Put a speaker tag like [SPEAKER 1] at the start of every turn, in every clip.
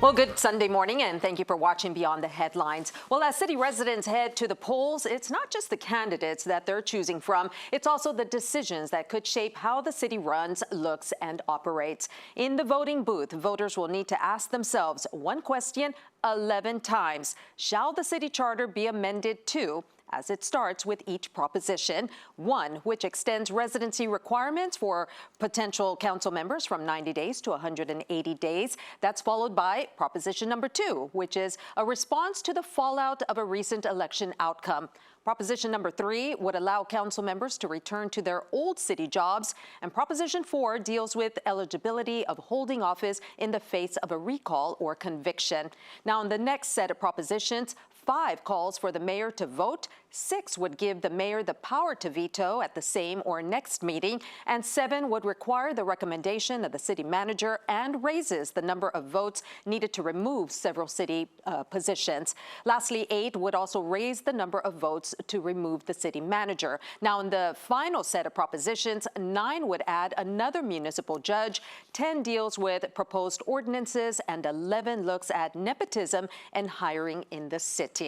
[SPEAKER 1] Well, good Sunday morning, and thank you for watching Beyond the Headlines. Well, as city residents head to the polls, it's not just the candidates that they're choosing from, it's also the decisions that could shape how the city runs, looks, and operates. In the voting booth, voters will need to ask themselves one question 11 times. Shall the city charter be amended to? As it starts with each proposition. One, which extends residency requirements for potential council members from 90 days to 180 days. That's followed by proposition number 2, which is a response to the fallout of a recent election outcome. Proposition number 3 would allow council members to return to their old city jobs. And Proposition 4 deals with eligibility of holding office in the face of a recall or conviction. Now, in the next set of propositions, 5 calls for the mayor to vote, 6 would give the mayor the power to veto at the same or next meeting, and 7 would require the recommendation of the city manager and raises the number of votes needed to remove several city positions. Lastly, 8 would also raise the number of votes to remove the city manager. Now, in the final set of propositions, 9 would add another municipal judge, 10 deals with proposed ordinances, and 11 looks at nepotism and hiring in the city.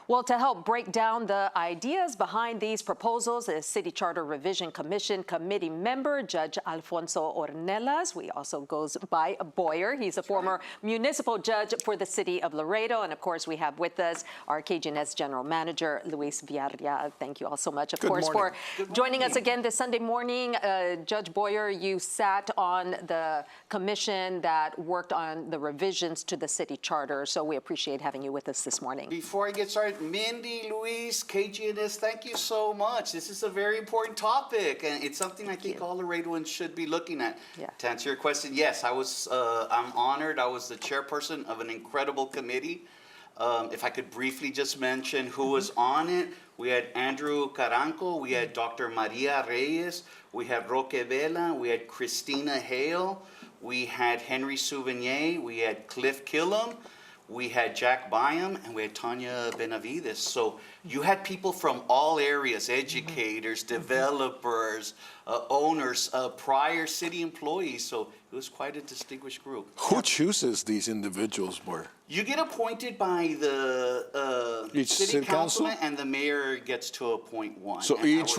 [SPEAKER 1] Well, to help break down the ideas behind these proposals is City Charter Revision Commission committee member, Judge Alfonso Ornelas. We also goes by Boyer. He's a former municipal judge for the city of Laredo. And of course, we have with us our KGNS General Manager, Luis Villarreal. Thank you all so much, of course, for joining us again this Sunday morning. Judge Boyer, you sat on the commission that worked on the revisions to the city charter. So we appreciate having you with us this morning.
[SPEAKER 2] Before I get started, Mindy, Luis, KGNS, thank you so much. This is a very important topic, and it's something I think all Laredoans should be looking at.
[SPEAKER 1] Yeah.
[SPEAKER 2] To answer your question, yes, I'm honored. I was the chairperson of an incredible committee. If I could briefly just mention who was on it, we had Andrew Caranco, we had Dr. Maria Reyes, we had Roque Vela, we had Christina Hale, we had Henry Souvenier, we had Cliff Killam, we had Jack Byam, and we had Tanya Benavides. So you had people from all areas, educators, developers, owners, prior city employees. So it was quite a distinguished group.
[SPEAKER 3] Who chooses these individuals, Boyer?
[SPEAKER 2] You get appointed by the city councilman, and the mayor gets to appoint one.
[SPEAKER 3] So each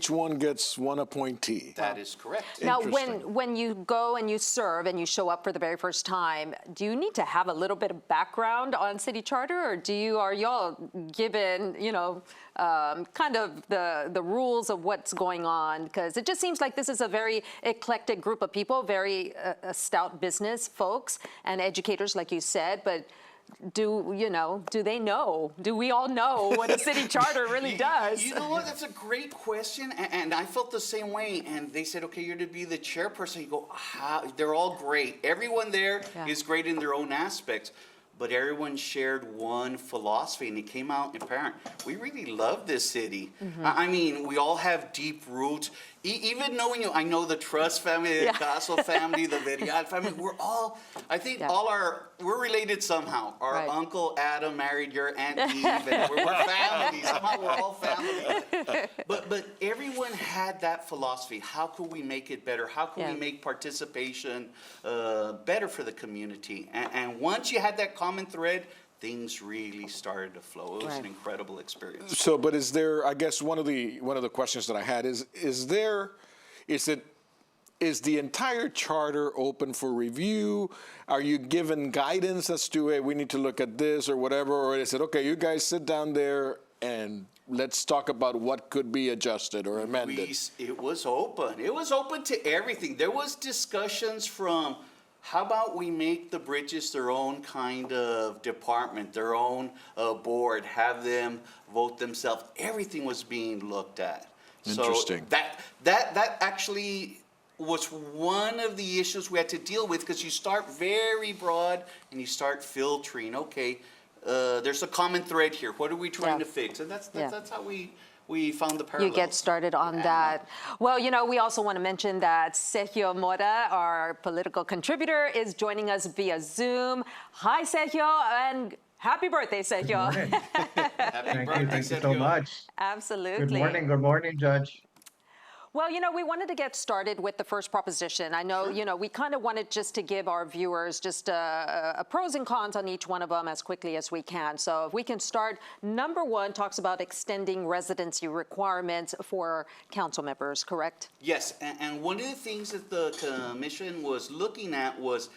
[SPEAKER 3] one gets one appointee.
[SPEAKER 2] That is correct.
[SPEAKER 1] Now, when you go and you serve and you show up for the very first time, do you need to have a little bit of background on city charter, or are y'all given, kind of the rules of what's going on? Because it just seems like this is a very eclectic group of people, very stout business folks and educators, like you said, but do they know? Do we all know what a city charter really does?
[SPEAKER 2] You know what? That's a great question. And I felt the same way. And they said, okay, you're to be the chairperson. You go, how? They're all great. Everyone there is great in their own aspects. But everyone shared one philosophy, and it came out apparent. We really love this city. I mean, we all have deep roots. Even knowing you, I know the Trust family, the Caso family, the Verial family. We're all, I think, we're related somehow. Our Uncle Adam married your Aunt Eve, and we're family. Somehow we're all family. But everyone had that philosophy. How could we make it better? How could we make participation better for the community? And once you had that common thread, things really started to flow. It was an incredible experience.
[SPEAKER 3] So, but is there? I guess one of the questions that I had is the entire charter open for review? Are you given guidance as to, hey, we need to look at this or whatever, or is it okay? You guys sit down there and let's talk about what could be adjusted or amended.
[SPEAKER 2] It was open. It was open to everything. There was discussions from, how about we make the bridges their own kind of department, their own board, have them vote themselves. Everything was being looked at.
[SPEAKER 3] Interesting.
[SPEAKER 2] So that actually was one of the issues we had to deal with, because you start very broad and you start filtering. Okay, there's a common thread here. What are we trying to fix? And that's how we found the parallels.
[SPEAKER 1] You get started on that. Well, we also want to mention that Sergio Mora, our political contributor, is joining us via Zoom. Hi, Sergio, and happy birthday, Sergio.
[SPEAKER 4] Thank you so much.
[SPEAKER 1] Absolutely.
[SPEAKER 4] Good morning, Judge.
[SPEAKER 1] Well, we wanted to get started with the first proposition. I know, we kind of wanted just to give our viewers just a pros and cons on each one of them as quickly as we can. So if we can start, number one talks about extending residency requirements for council members, correct?
[SPEAKER 2] Yes, and one of the things that the commission was looking at was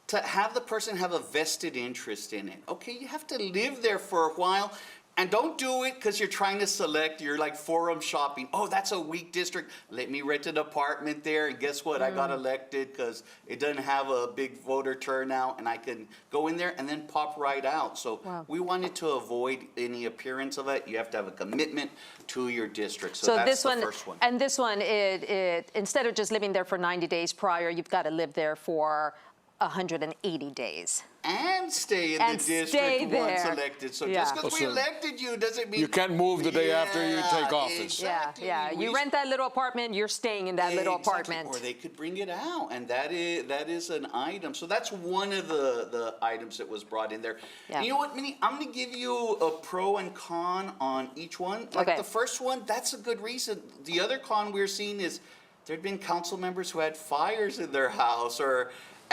[SPEAKER 2] to have the person have a vested interest in it. Okay, you have to live there for a while. And don't do it because you're trying to select, you're like forum shopping. Oh, that's a weak district. Let me rent an apartment there. And guess what? I got elected because it doesn't have a big voter turnout. And I can go in there and then pop right out. So we wanted to avoid any appearance of it. You have to have a commitment to your district. So that's
[SPEAKER 1] this
[SPEAKER 2] the
[SPEAKER 1] one,
[SPEAKER 2] first one.
[SPEAKER 1] And this one, it instead of just living there for 90 days prior, you've got to live there for 180 days.
[SPEAKER 2] And stay in the district once elected. So just because we elected you doesn't mean
[SPEAKER 3] you can't move the day after you take office.
[SPEAKER 2] Exactly.
[SPEAKER 1] Yeah. You rent that little apartment, you're staying in that little apartment.
[SPEAKER 2] Or they could bring it out, and that is an item. So that's one of the items that was brought in there.
[SPEAKER 1] Yeah.
[SPEAKER 2] You know what, Minnie? I'm gonna give you a pro and con on each one. Like the first one, that's a good reason. The other con we're seeing is there'd been council members who had fires in their house,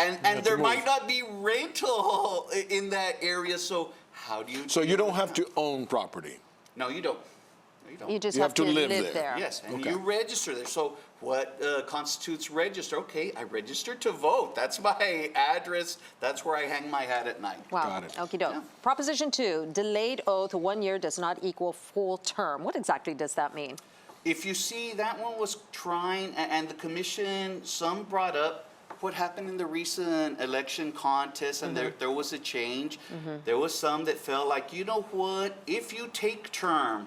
[SPEAKER 2] and there might not be rental in that area, so how do you?
[SPEAKER 3] So you don't have to own property.
[SPEAKER 2] No, you don't. No, you don't.
[SPEAKER 1] You just have to live there.
[SPEAKER 2] Yes, and you register there. So what constitutes register? Okay, I registered to vote. That's my address. That's where I hang my hat at night.
[SPEAKER 1] Wow.
[SPEAKER 3] Got it.
[SPEAKER 1] Okie doke. Proposition 2, delayed oath 1 year does not equal full term. What exactly does that mean?
[SPEAKER 2] If you see, that one was trying, and the commission, some brought up what happened in the recent election contest, and there was a change. There was some that felt like, you know what, if you take term,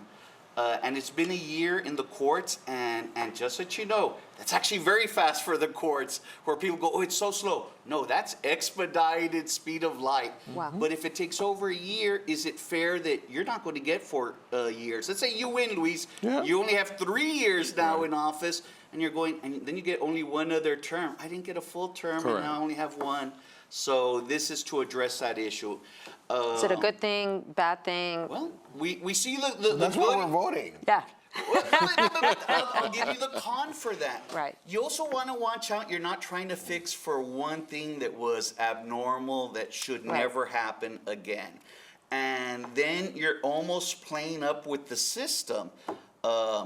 [SPEAKER 2] and it's been a year in the courts, and just so you know, that's actually very fast for the courts, where people go, oh, it's so slow. No, that's expedited speed of light.
[SPEAKER 1] Wow.
[SPEAKER 2] But if it takes over a year, is it fair that you're not going to get 4 years? Let's say you win, Luis.
[SPEAKER 3] Yeah.
[SPEAKER 2] You only have 3 years now in office, and you're going, and then you get only one other term. I didn't get a full term, and now I only have one. So this is to address that issue.
[SPEAKER 1] Is it a good thing, bad thing?
[SPEAKER 2] Well, we see the
[SPEAKER 3] That's why we're voting.
[SPEAKER 1] Yeah.
[SPEAKER 2] Well, I'll give you the con for that.
[SPEAKER 1] Right.
[SPEAKER 2] You also want to watch out. You're not trying to fix for one thing that was abnormal that should never happen again. And then you're almost playing up with the system.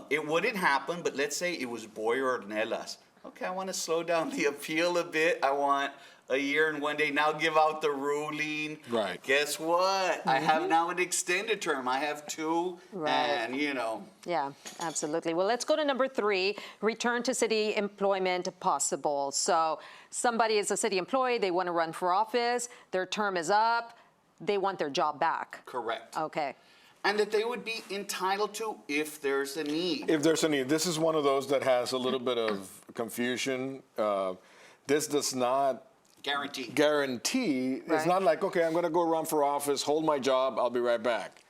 [SPEAKER 2] It wouldn't happen, but let's say it was Boyer or Ornelas. Okay, I want to slow down the appeal a bit. I want a year and 1 day. Now give out the ruling.
[SPEAKER 3] Right.
[SPEAKER 2] Guess what? I have now an extended term. I have 2, and
[SPEAKER 1] Yeah, absolutely. Well, let's go to number 3, return to city employment possible. So somebody is a city employee, they want to run for office, their term is up, they want their job back.
[SPEAKER 2] Correct.
[SPEAKER 1] Okay.
[SPEAKER 2] And that they would be entitled to if there's a need.
[SPEAKER 3] If there's a need. This is one of those that has a little bit of confusion. This does not guarantee. It's not like, okay, I'm going to go run for office, hold my job, I'll be right back.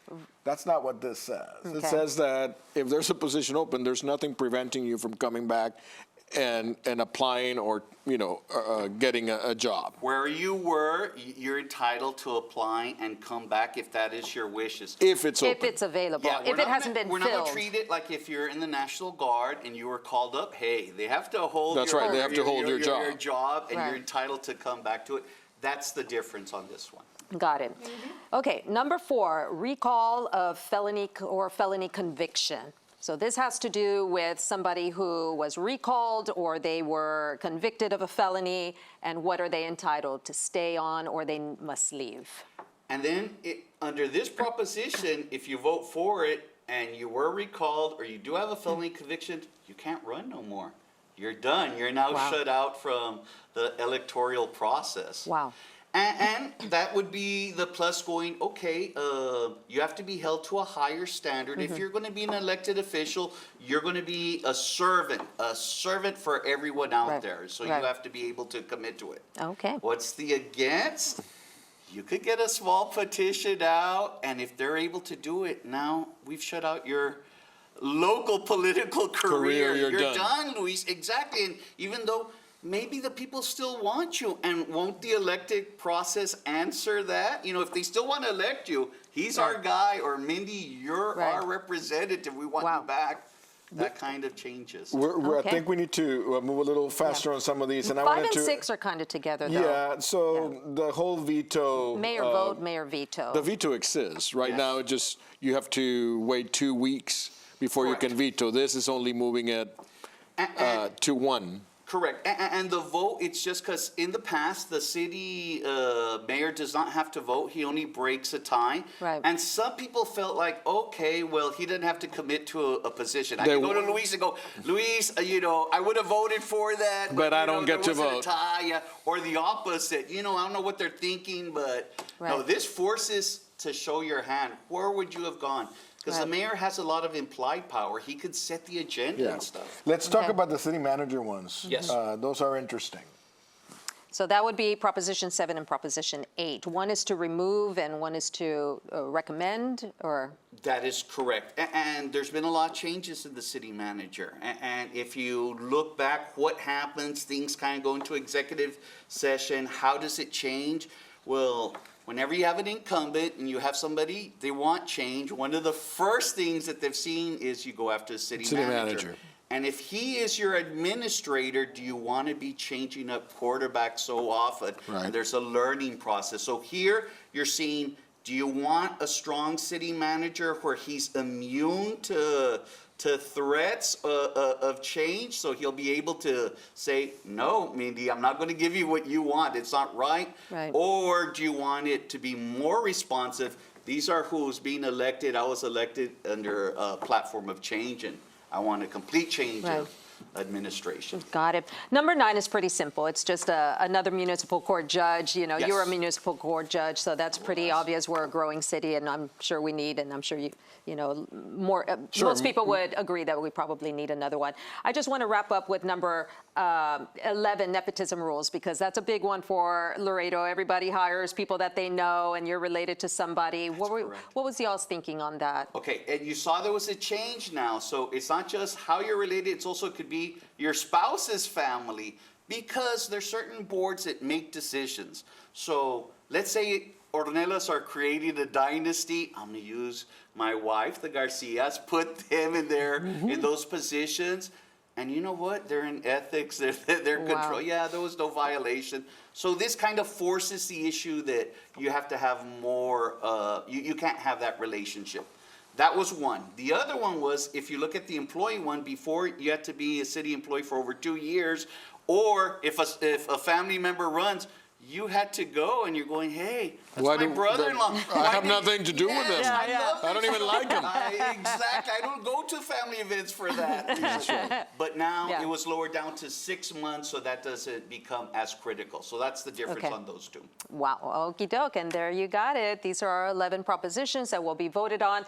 [SPEAKER 3] That's not what this says.
[SPEAKER 1] Okay.
[SPEAKER 3] It says that if there's a position open, there's nothing preventing you from coming back and applying or getting a job.
[SPEAKER 2] Where you were, you're entitled to apply and come back if that is your wishes.
[SPEAKER 3] If it's open.
[SPEAKER 1] If it's available.
[SPEAKER 2] Yeah,
[SPEAKER 1] if it hasn't been
[SPEAKER 2] we're
[SPEAKER 1] filled.
[SPEAKER 2] not going to treat it like if you're in the National Guard and you were called up. Hey, they have to hold.
[SPEAKER 3] That's right. They have to hold your job.
[SPEAKER 2] Your job, and
[SPEAKER 1] Right.
[SPEAKER 2] you're entitled to come back to it. That's the difference on this one.
[SPEAKER 1] Got it. Okay, number 4, recall of felony or felony conviction. So this has to do with somebody who was recalled or they were convicted of a felony, and what are they entitled to stay on or they must leave?
[SPEAKER 2] And then under this proposition, if you vote for it and you were recalled or you do have a felony conviction, you can't run no more. You're done. You're now shut out from the electoral process.
[SPEAKER 1] Wow.
[SPEAKER 2] And that would be the plus going, okay, you have to be held to a higher standard. If you're going to be an elected official, you're going to be a servant for everyone out there. So you have to be able to commit to it.
[SPEAKER 1] Okay.
[SPEAKER 2] What's the against? You could get a small petition out, and if they're able to do it, now we've shut out your local political career.
[SPEAKER 3] You're
[SPEAKER 2] done, Luis. Exactly. And even though maybe the people still want you, and won't the elected process answer that? If they still want to elect you, he's our guy, or Mindy, you're our representative, we want you back. that kind of changes.
[SPEAKER 3] I
[SPEAKER 1] Okay.
[SPEAKER 3] think we need to move a little faster on some of these. And I
[SPEAKER 1] 5
[SPEAKER 3] wanted
[SPEAKER 1] and
[SPEAKER 3] to,
[SPEAKER 1] 6 are kind of together, though.
[SPEAKER 3] Yeah, so the whole veto.
[SPEAKER 1] Mayor vote, mayor veto.
[SPEAKER 3] The veto exists. Right
[SPEAKER 2] Yes.
[SPEAKER 3] now, it just, you have to wait 2 weeks before you can
[SPEAKER 2] Correct.
[SPEAKER 3] veto. This is only moving it to 1.
[SPEAKER 2] Correct. And the vote, it's just because in the past, the city mayor does not have to vote. He only breaks a tie.
[SPEAKER 1] Right.
[SPEAKER 2] And some people felt like, okay, well, he doesn't have to commit to a position. I
[SPEAKER 3] They
[SPEAKER 2] can go to
[SPEAKER 3] w-
[SPEAKER 2] Luis and go, Luis, I would have voted for that.
[SPEAKER 3] But I
[SPEAKER 2] you know,
[SPEAKER 3] don't get
[SPEAKER 2] there
[SPEAKER 3] to
[SPEAKER 2] wasn't
[SPEAKER 3] vote.
[SPEAKER 2] A tie. Yeah. Or the opposite. I don't know what they're thinking, but no,
[SPEAKER 1] Right.
[SPEAKER 2] this forces to show your hand. Where would you have gone? Because the
[SPEAKER 1] Right.
[SPEAKER 2] mayor has a lot of implied power. He could set the agenda and stuff.
[SPEAKER 3] Let's talk
[SPEAKER 1] Okay.
[SPEAKER 3] about the city manager ones.
[SPEAKER 2] Yes.
[SPEAKER 3] Those are interesting.
[SPEAKER 1] So that would be Proposition 7 and Proposition 8. One is to remove and one is to recommend, or?
[SPEAKER 2] That is correct. And there's been a lot of changes in the city manager. And if you look back, what happens, things kind of go into executive session. How does it change? Well, whenever you have an incumbent and you have somebody, they want change, one of the first things that they've seen is you go after the city manager. And if he is your administrator, do you want to be changing up quarterbacks so often?
[SPEAKER 3] Right.
[SPEAKER 2] And there's a learning process. So here you're seeing, do you want a strong city manager where he's immune to threats of change? So he'll be able to say, no, Mindy, I'm not going to give you what you want. It's not right.
[SPEAKER 1] Right.
[SPEAKER 2] Or do you want it to be more responsive? These are who's being elected. I was elected under a platform of change, and I want a complete change
[SPEAKER 1] Right.
[SPEAKER 2] of administration.
[SPEAKER 1] Got it. Number 9 is pretty simple. It's just another municipal court judge. You're a
[SPEAKER 2] Yes.
[SPEAKER 1] municipal court judge, so that's pretty obvious. We're a growing city, and I'm sure we need, and I'm sure more.
[SPEAKER 3] Sure.
[SPEAKER 1] Most people would agree that we probably need another one. I just want to wrap up with number 11, nepotism rules, because that's a big one for Laredo. Everybody hires people that they know, and you're related to somebody.
[SPEAKER 2] correct.
[SPEAKER 1] What was y'all's thinking on that?
[SPEAKER 2] Okay, and you saw there was a change now. So it's not just how you're related, it's also could be your spouse's family, because there's certain boards that make decisions. So let's say Ornelas are creating a dynasty. I'm gonna use my wife, the Garcias, put them in in those positions. And you know what? They're in ethics, they're
[SPEAKER 1] Wow.
[SPEAKER 2] control. Yeah, there was no violation. So this kind of forces the issue that you have to have more, you can't have that relationship. That was one. The other one was, if you look at the employee one, before you had to be a city employee for over 2 years, or if a family member runs, you had to go, and you're going, hey, that's
[SPEAKER 3] Why
[SPEAKER 2] my
[SPEAKER 3] do-
[SPEAKER 2] brother-in-law.
[SPEAKER 3] I
[SPEAKER 2] Why
[SPEAKER 3] have
[SPEAKER 2] did-
[SPEAKER 3] nothing to do with
[SPEAKER 2] Yes,
[SPEAKER 3] him.
[SPEAKER 2] I love
[SPEAKER 3] I don't
[SPEAKER 2] this.
[SPEAKER 3] even like him.
[SPEAKER 2] Exactly. I don't go to family events for that. But now
[SPEAKER 1] Yeah.
[SPEAKER 2] it was lowered down to 6 months, so that doesn't become as critical. So that's the difference
[SPEAKER 1] Okay.
[SPEAKER 2] on those two.
[SPEAKER 1] Wow, okie doke, and there you got it. These are our 11 propositions that will be voted on.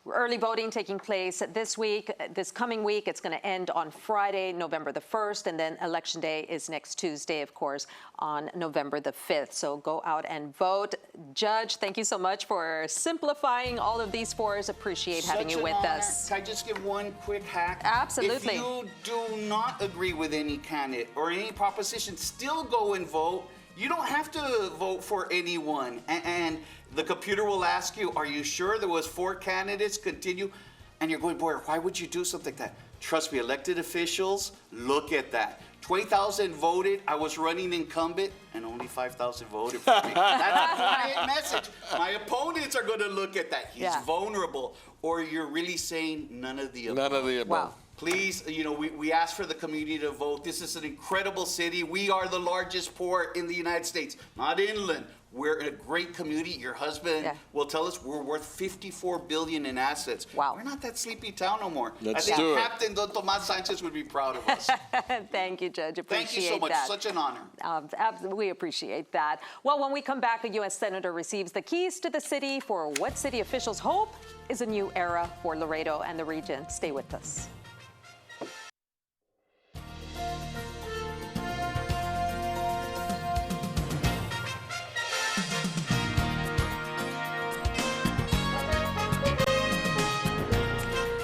[SPEAKER 1] Early voting taking place this week, this coming week. It's going to end on Friday, November the 1st, and then Election Day is next Tuesday, of course, on November the 5th. So go out and vote. Judge, thank you so much for simplifying all of these for us. Appreciate having
[SPEAKER 2] Such
[SPEAKER 1] you
[SPEAKER 2] an
[SPEAKER 1] with
[SPEAKER 2] honor.
[SPEAKER 1] us.
[SPEAKER 2] Can I just give one quick hack?
[SPEAKER 1] Absolutely.
[SPEAKER 2] If you do not agree with any candidate or any proposition, still go and vote. You don't have to vote for anyone. And the computer will ask you, are you sure there was 4 candidates? Continue. And you're going, boy, why would you do something like that? Trust me, elected officials, look at that. 20,000 voted. I was running incumbent, and only 5,000 voted for me. That's a quiet message. My opponents are going to look at that. He's
[SPEAKER 1] Yeah.
[SPEAKER 2] vulnerable. Or you're really saying none of the above.
[SPEAKER 3] None of the above.
[SPEAKER 1] Wow.
[SPEAKER 2] Please, we ask for the community to vote. This is an incredible city. We are the largest port in the United States, not inland. We're in a great community. Your husband
[SPEAKER 1] Yeah.
[SPEAKER 2] will tell us we're worth $54 billion in assets.
[SPEAKER 1] Wow.
[SPEAKER 2] We're not that sleepy town no more.
[SPEAKER 3] Let's
[SPEAKER 2] I think
[SPEAKER 3] do it.
[SPEAKER 2] Captain Don Tomas Sanchez would be proud of us.
[SPEAKER 1] Thank you, Judge. Appreciate
[SPEAKER 2] Thank you so much.
[SPEAKER 1] that.
[SPEAKER 2] Such an honor.
[SPEAKER 1] We appreciate that. Well, when we come back, a U.S. Senator receives the keys to the city for what city officials hope is a new era for Laredo and the region. Stay with us.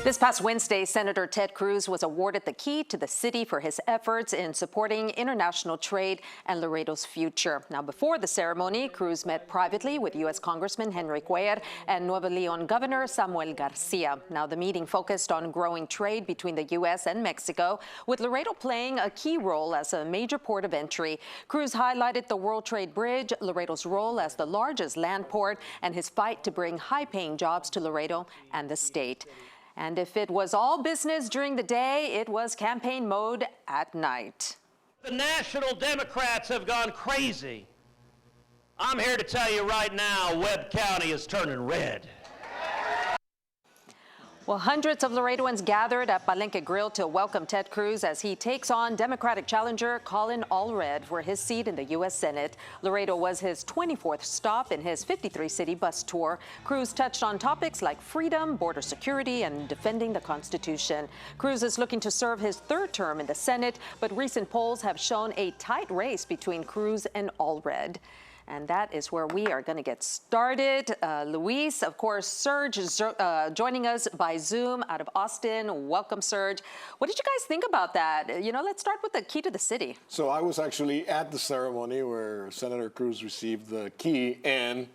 [SPEAKER 1] This past Wednesday, Senator Ted Cruz was awarded the key to the city for his efforts in supporting international trade and Laredo's future. Now, before the ceremony, Cruz met privately with U.S. Congressman Henry Cuellar and Nuevo Leon Governor Samuel Garcia. Now, the meeting focused on growing trade between the U.S. and Mexico, with Laredo playing a key role as a major port of entry. Cruz highlighted the World Trade Bridge, Laredo's role as the largest land port, and his fight to bring high-paying jobs to Laredo and the state. And if it was all business during the day, it was campaign mode at night.
[SPEAKER 4] The National Democrats have gone crazy. I'm here to tell you right now, Webb County is turning red.
[SPEAKER 1] Well, hundreds of Laredoans gathered at Palenque Grill to welcome Ted Cruz as he takes on Democratic challenger Colin Allred for his seat in the U.S. Senate. Laredo was his 24th stop in his 53-city bus tour. Cruz touched on topics like freedom, border security, and defending the Constitution. Cruz is looking to serve his third term in the Senate, but recent polls have shown a tight race between Cruz and Allred. And that is where we are going to get started. Luis, of course, Serge is joining us by Zoom out of Austin. Welcome, Serge. What did you guys think about that? You know, let's start with the key to the city.
[SPEAKER 3] So I was actually at the ceremony where Senator Cruz received the key, and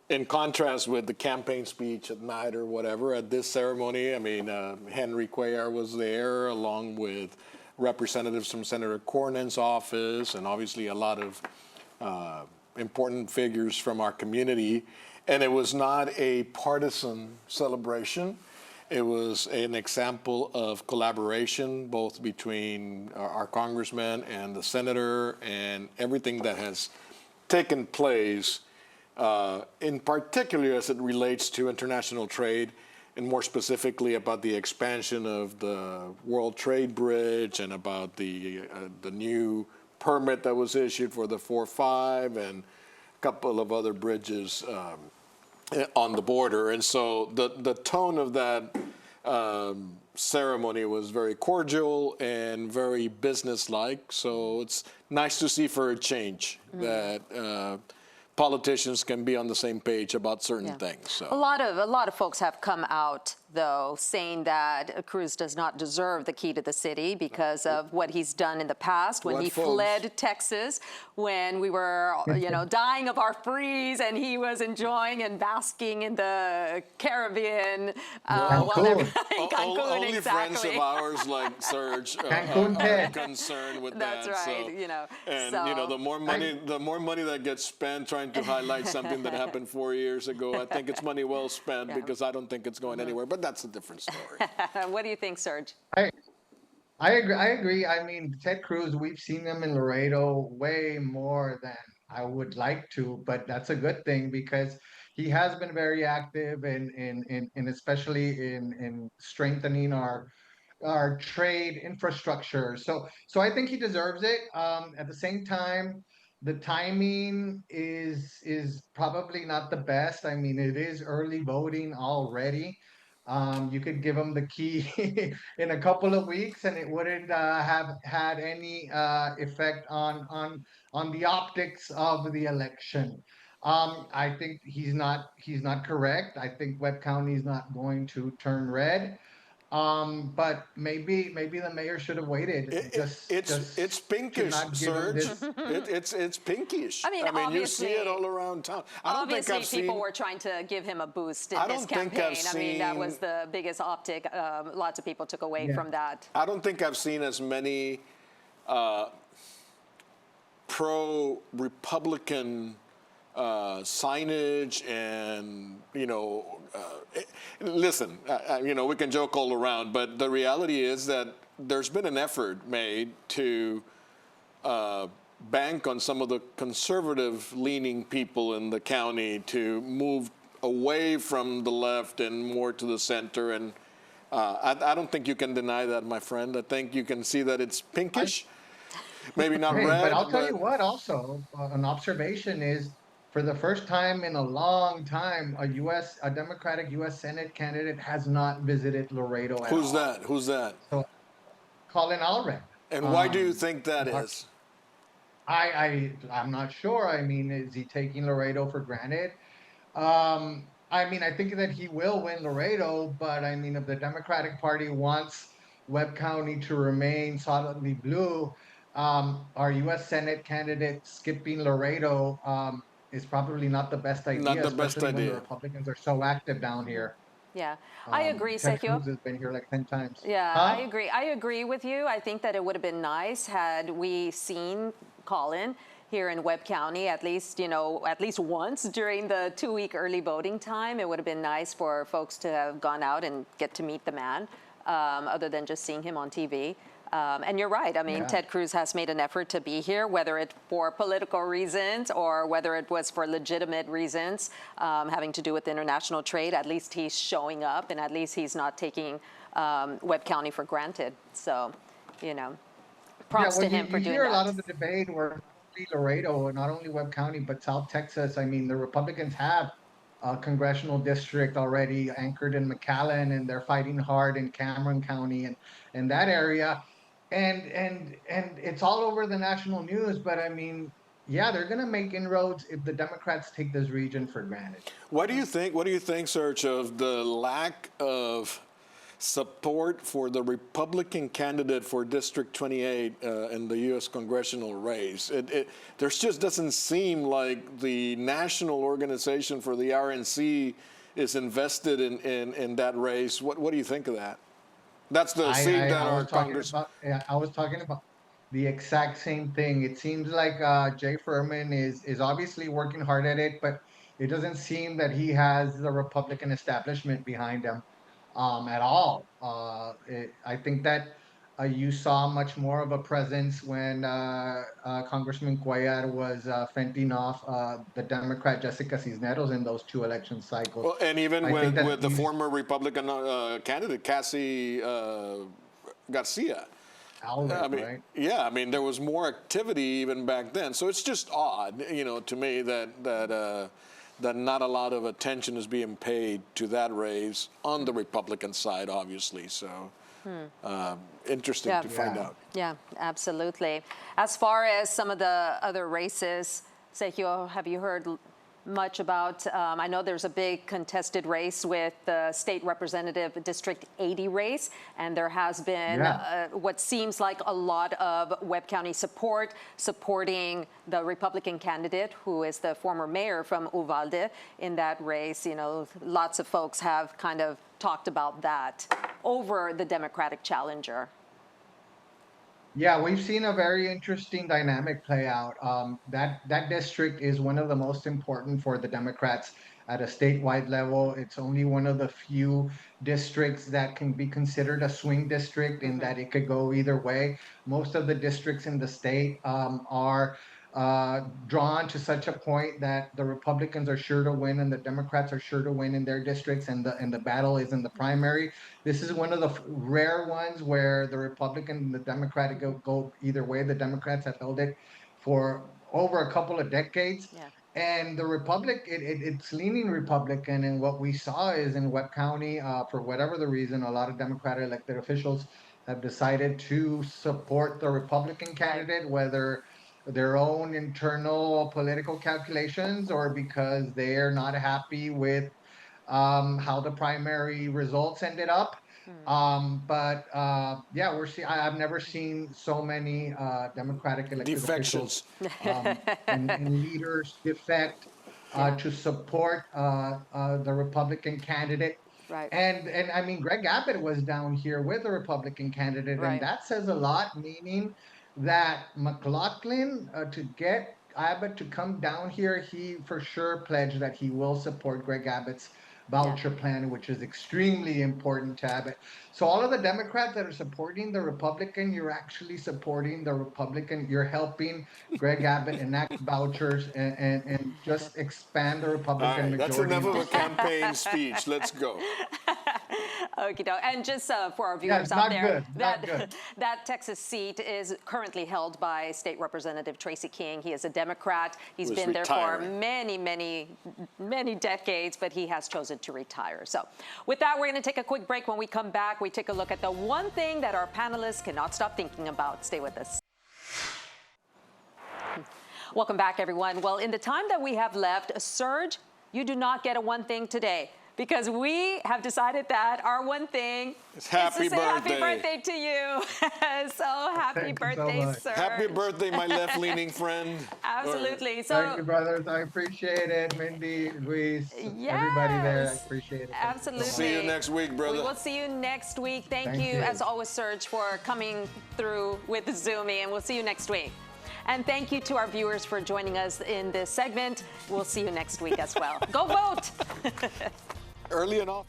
[SPEAKER 3] in contrast with the campaign speech at night or whatever, at this ceremony, I mean, Henry Cuellar was there along with representatives from Senator Cornyn's office and obviously a lot of important figures from our community. And it was not a partisan celebration. It was an example of collaboration, both between our congressman and the senator, and everything that has taken place, in particular as it relates to international trade, and more specifically about the expansion of the World Trade Bridge and about the new permit that was issued for the 4-5 and a couple of other bridges on the border. And so the tone of that ceremony was very cordial and very business-like. So it's nice to see for a change that politicians can be on the same page about certain things. So.
[SPEAKER 1] A lot of folks have come out, though, saying that Cruz does not deserve the key to the city because of what he's done in the past when he fled Texas, when we were, you know, dying of our freeze, and he was enjoying and basking in the Caribbean.
[SPEAKER 3] Cancun.
[SPEAKER 1] Cancun,
[SPEAKER 3] only
[SPEAKER 1] exactly.
[SPEAKER 3] friends of ours like Serge are concerned with
[SPEAKER 1] That's
[SPEAKER 3] that.
[SPEAKER 1] right.
[SPEAKER 3] So,
[SPEAKER 1] you know,
[SPEAKER 3] and
[SPEAKER 1] so.
[SPEAKER 3] you know, the more money that gets spent trying to highlight something that happened 4 years ago, I think it's money well spent because I don't think it's going anywhere. But that's a different story.
[SPEAKER 1] What do you think, Serge?
[SPEAKER 5] I agree. I mean, Ted Cruz, we've seen him in Laredo way more than I would like to, but that's a good thing because he has been very active in especially in strengthening our trade infrastructure. So I think he deserves it. At the same time, the timing is probably not the best. I mean, it is early voting already. You could give him the key in a couple of weeks, and it wouldn't have had any effect on the optics of the election. I think he's not correct. I think Webb County is not going to turn red. But maybe the mayor should have waited.
[SPEAKER 3] It's pinkish, Serge. It's pinkish.
[SPEAKER 1] I mean,
[SPEAKER 3] you see it all around town.
[SPEAKER 1] Obviously, people were trying to give him a boost in his campaign. I mean, that was the biggest optic. Lots of people took away from that.
[SPEAKER 3] I don't think I've seen as many pro-Republican signage and, you know, listen, you know, we can joke all around, but the reality is that there's been an effort made to bank on some of the conservative-leaning people in the county to move away from the left and more to the center. And I don't think you can deny that, my friend. I think you can see that it's pinkish, maybe not red.
[SPEAKER 5] But I'll tell you what, also, an observation is, for the first time in a long time, a Democratic U.S. Senate candidate has not visited Laredo at all.
[SPEAKER 3] Who's that?
[SPEAKER 5] So, Colin Allred.
[SPEAKER 3] And why do you think that is?
[SPEAKER 5] I'm not sure. I mean, is he taking Laredo for granted? I mean, I think that he will win Laredo, but I mean, if the Democratic Party wants Webb County to remain solidly blue, our U.S. Senate candidate skipping Laredo is probably not the best
[SPEAKER 3] Not
[SPEAKER 5] idea,
[SPEAKER 3] the best
[SPEAKER 5] especially when the
[SPEAKER 3] idea.
[SPEAKER 5] Republicans are so active down here.
[SPEAKER 1] Yeah, I agree,
[SPEAKER 5] Ted
[SPEAKER 1] Sergio.
[SPEAKER 5] Cruz has been here like 10 times.
[SPEAKER 1] Yeah, I
[SPEAKER 5] Huh?
[SPEAKER 1] agree. I agree with you. I think that it would have been nice had we seen Colin here in Webb County at least, at least once during the 2-week early voting time. It would have been nice for folks to have gone out and get to meet the man, other than just seeing him on TV. And you're right. I mean,
[SPEAKER 5] Yeah.
[SPEAKER 1] Ted Cruz has made an effort to be here, whether it for political reasons or whether it was for legitimate reasons having to do with international trade. At least he's showing up, and at least he's not taking Webb County for granted. So,
[SPEAKER 5] Yeah,
[SPEAKER 1] props
[SPEAKER 5] well,
[SPEAKER 1] to him for
[SPEAKER 5] you
[SPEAKER 1] doing
[SPEAKER 5] hear a lot
[SPEAKER 1] that.
[SPEAKER 5] of the debate where not only Laredo, not only Webb County, but South Texas. I mean, the Republicans have a congressional district already anchored in McAllen, and they're fighting hard in Cameron County and that area, and it's all over the national news. But I mean, yeah, they're gonna make inroads if the Democrats take this region for granted.
[SPEAKER 3] What do you think? What do you think, Serge, of the lack of support for the Republican candidate for District 28 in the U.S. congressional race? There just doesn't seem like the national organization for the RNC is invested in that race. What do you think of that? That's the seat that
[SPEAKER 5] I
[SPEAKER 3] our
[SPEAKER 5] was talking
[SPEAKER 3] Congress.
[SPEAKER 5] about, yeah, I was talking about the exact same thing. It seems like Jay Furman is obviously working hard at it, but it doesn't seem that he has the Republican establishment behind him at all. I think that you saw much more of a presence when Congressman Cuellar was fending off the Democrat Jessica Cisneros in those 2 election cycles.
[SPEAKER 3] Well, and even
[SPEAKER 5] I think that
[SPEAKER 3] with the
[SPEAKER 5] these
[SPEAKER 3] former Republican candidate, Cassie Garcia. I
[SPEAKER 5] outlets,
[SPEAKER 3] mean,
[SPEAKER 5] right?
[SPEAKER 3] yeah, I mean, there was more activity even back then. So it's just odd, to me that not a lot of attention is being paid to that race on the Republican side, obviously. So interesting
[SPEAKER 1] Yeah.
[SPEAKER 3] to find
[SPEAKER 5] Yeah.
[SPEAKER 3] out.
[SPEAKER 1] Yeah, absolutely. As far as some of the other races, Sergio, have you heard much about? I know there's a big contested race with the state representative District 80 race, and there has been
[SPEAKER 5] Yeah.
[SPEAKER 1] what seems like a lot of Webb County support supporting the Republican candidate, who is the former mayor from Uvalde in that race. Lots of folks have kind of talked about that over the Democratic challenger.
[SPEAKER 5] Yeah, we've seen a very interesting dynamic play out. That district is one of the most important for the Democrats at a statewide level. It's only one of the few districts that can be considered a swing district in that it could go either way. Most of the districts in the state are drawn to such a point that the Republicans are sure to win and the Democrats are sure to win in their districts, and the battle is in the primary. This is one of the rare ones where the Republican and the Democratic go either way. The Democrats have held it for over a couple of decades.
[SPEAKER 1] Yeah.
[SPEAKER 5] And the it's leaning Republican. And what we saw is in Webb County, for whatever the reason, a lot of Democratic elected officials have decided to support the Republican candidate, whether their own internal political calculations or because they're not happy with how the primary results ended up. Yeah, I've never seen so many Democratic elected officials
[SPEAKER 3] Defections.
[SPEAKER 5] and leaders defect to support the Republican candidate.
[SPEAKER 1] Right.
[SPEAKER 5] And I mean, Greg Abbott was down here with the Republican candidate,
[SPEAKER 1] Right.
[SPEAKER 5] and that says a lot, meaning that McLaughlin, to get Abbott to come down here, he for sure pledged that he will support Greg Abbott's voucher plan, which is extremely important to Abbott. So all of the Democrats that are supporting the Republican, you're actually supporting the Republican. You're helping Greg Abbott enact vouchers and just expand the
[SPEAKER 3] All
[SPEAKER 5] Republican
[SPEAKER 3] right, that's
[SPEAKER 5] majority.
[SPEAKER 3] enough of a campaign speech. Let's go.
[SPEAKER 1] Okie doke. And just for our
[SPEAKER 5] Yeah,
[SPEAKER 1] viewers
[SPEAKER 5] it's
[SPEAKER 1] out
[SPEAKER 5] not
[SPEAKER 1] there,
[SPEAKER 5] good. Not good.
[SPEAKER 1] that Texas seat is currently held by State Representative Tracy King. He is a Democrat. He's
[SPEAKER 3] Who's
[SPEAKER 1] been there for
[SPEAKER 3] retiring.
[SPEAKER 1] many decades, but he has chosen to retire. So with that, we're going to take a quick break. When we come back, we take a look at the one thing that our panelists cannot stop thinking about. Stay with us. Welcome back, everyone. Well, in the time that we have left, Serge, you do not get a one thing today. Because we have decided that our one thing is
[SPEAKER 3] happy
[SPEAKER 1] to say happy
[SPEAKER 3] birthday.
[SPEAKER 1] birthday to you. So happy
[SPEAKER 5] Thank you so
[SPEAKER 1] birthday,
[SPEAKER 5] much.
[SPEAKER 1] sir.
[SPEAKER 3] Happy birthday, my left-leaning friend.
[SPEAKER 1] Absolutely.
[SPEAKER 5] Thank you,
[SPEAKER 1] So
[SPEAKER 5] brothers. I appreciate it. Mindy, Luis, everybody there. I
[SPEAKER 1] Yes,
[SPEAKER 5] appreciate it. Thank you so much.
[SPEAKER 1] absolutely.
[SPEAKER 3] See you next week, brother.
[SPEAKER 1] We will see you next week. Thank
[SPEAKER 5] Thank
[SPEAKER 1] you,
[SPEAKER 5] you.
[SPEAKER 1] as always, Serge, for coming through with Zoomy, and we'll see you next week. And thank you to our viewers for joining us in this segment. We'll see you next week as well. Go vote!
[SPEAKER 3] Early enough.